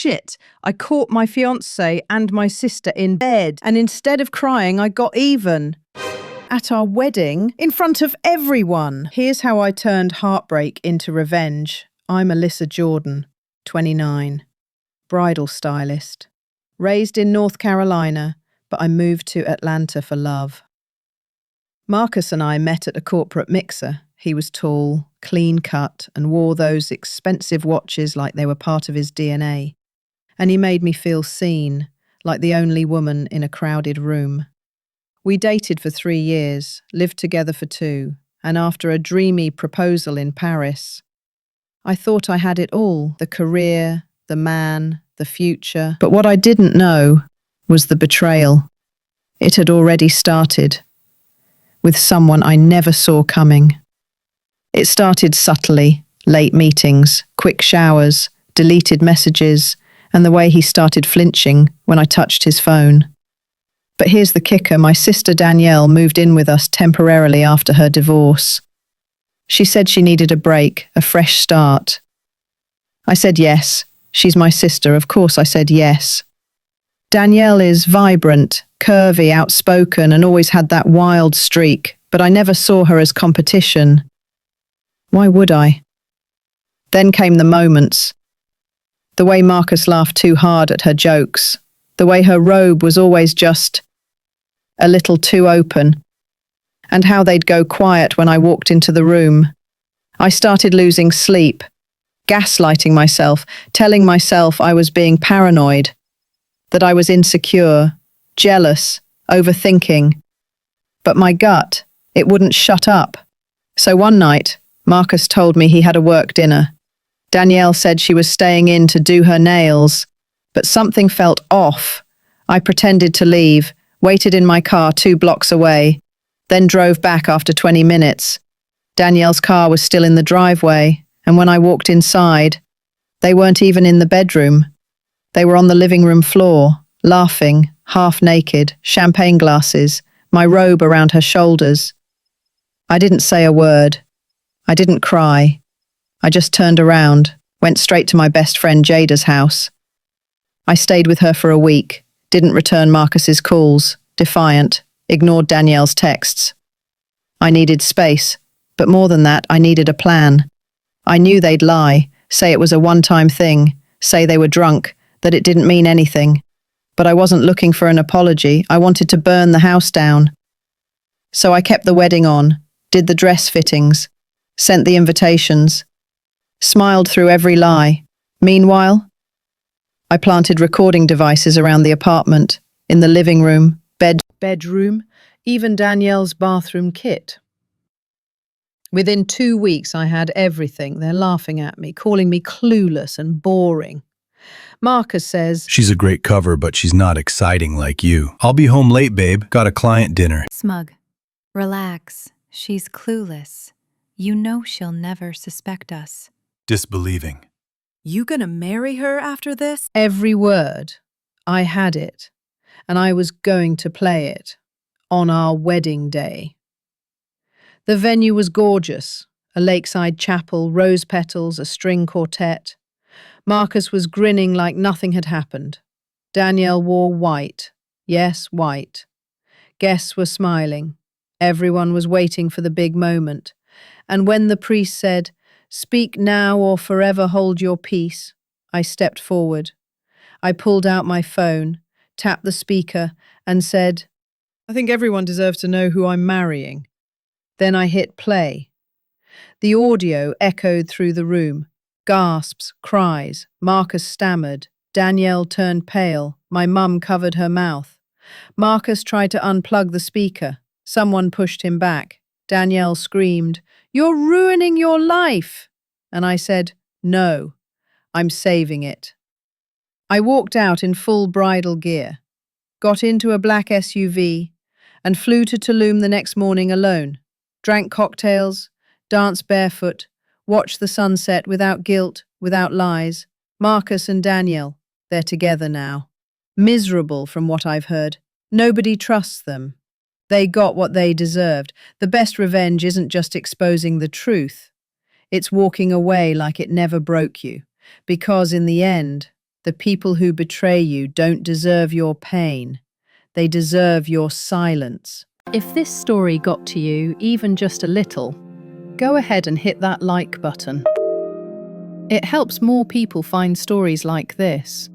shit. I caught my fiancé and my sister in bed, and instead of crying, I got even. At our wedding, in front of everyone. Here's how I turned heartbreak into revenge. I'm Alyssa Jordan, 29, bridal stylist. Raised in North Carolina, but I moved to Atlanta for love. Marcus and I met at a corporate mixer. He was tall, clean-cut, and wore those expensive watches like they were part of his DNA. And he made me feel seen, like the only woman in a crowded room. We dated for 3 years, lived together for 2, and after a dreamy proposal in Paris, I thought I had it all, the career, the man, the future. But what I didn't know was the betrayal. It had already started, with someone I never saw coming. It started subtly, late meetings, quick showers, deleted messages, and the way he started flinching when I touched his phone. But here's the kicker, my sister Danielle moved in with us temporarily after her divorce. She said she needed a break, a fresh start. I said yes. She's my sister, of course I said yes. Danielle is vibrant, curvy, outspoken, and always had that wild streak, but I never saw her as competition. Why would I? Then came the moments. The way Marcus laughed too hard at her jokes. The way her robe was always just a little too open. And how they'd go quiet when I walked into the room. I started losing sleep, gaslighting myself, telling myself I was being paranoid, that I was insecure, jealous, overthinking. But my gut, it wouldn't shut up. So one night, Marcus told me he had a work dinner. Danielle said she was staying in to do her nails, but something felt off. I pretended to leave, waited in my car 2 blocks away, then drove back after 20 minutes. Danielle's car was still in the driveway, and when I walked inside, they weren't even in the bedroom. They were on the living room floor, laughing, half naked, champagne glasses, my robe around her shoulders. I didn't say a word. I didn't cry. I just turned around, went straight to my best friend Jada's house. I stayed with her for a week, didn't return Marcus's calls, defiant, ignored Danielle's texts. I needed space, but more than that, I needed a plan. I knew they'd lie, say it was a one-time thing, say they were drunk, that it didn't mean anything. But I wasn't looking for an apology. I wanted to burn the house down. So I kept the wedding on, did the dress fittings, sent the invitations, smiled through every lie. Meanwhile, I planted recording devices around the apartment, in the living room, bedroom, even Danielle's bathroom kit. Within 2 weeks, I had everything. They're laughing at me, calling me clueless and boring. Marcus says, "She's a great cover, but she's not exciting like you. I'll be home late, babe. Got a client dinner." Smug. Relax. She's clueless. You know she'll never suspect us. Disbelieving. You gonna marry her after this? every word. I had it, and I was going to play it on our wedding day. The venue was gorgeous, a lakeside chapel, rose petals, a string quartet. Marcus was grinning like nothing had happened. Danielle wore white. Yes, white. Guests were smiling. Everyone was waiting for the big moment. And when the priest said, "Speak now or forever hold your peace," I stepped forward. I pulled out my phone, tapped the speaker, and said, "I think everyone deserves to know who I'm marrying." Then I hit play. The audio echoed through the room. Gasps, cries. Marcus stammered. Danielle turned pale. My mum covered her mouth. Marcus tried to unplug the speaker. Someone pushed him back. Danielle screamed, "You're ruining your life!" And I said, "No, I'm saving it." I walked out in full bridal gear, got into a black SUV, and flew to Tulum the next morning alone. Drank cocktails, danced barefoot, watched the sunset without guilt, without lies. Marcus and Danielle, they're together now. Miserable from what I've heard. Nobody trusts them. They got what they deserved. The best revenge isn't just exposing the truth. It's walking away like it never broke you. Because in the end, The people who betray you don't deserve your pain. They deserve your silence. If this story got to you even just a little, go ahead and hit that like button. It helps more people find stories like this.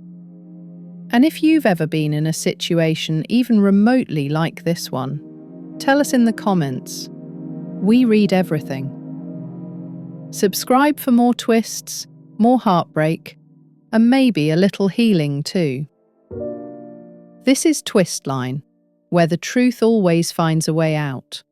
And if you've ever been in a situation even remotely like this one, tell us in the comments. We read everything. Subscribe for more twists, more heartbreak, and maybe a little healing too. This is Twistline, where the truth always finds a way out.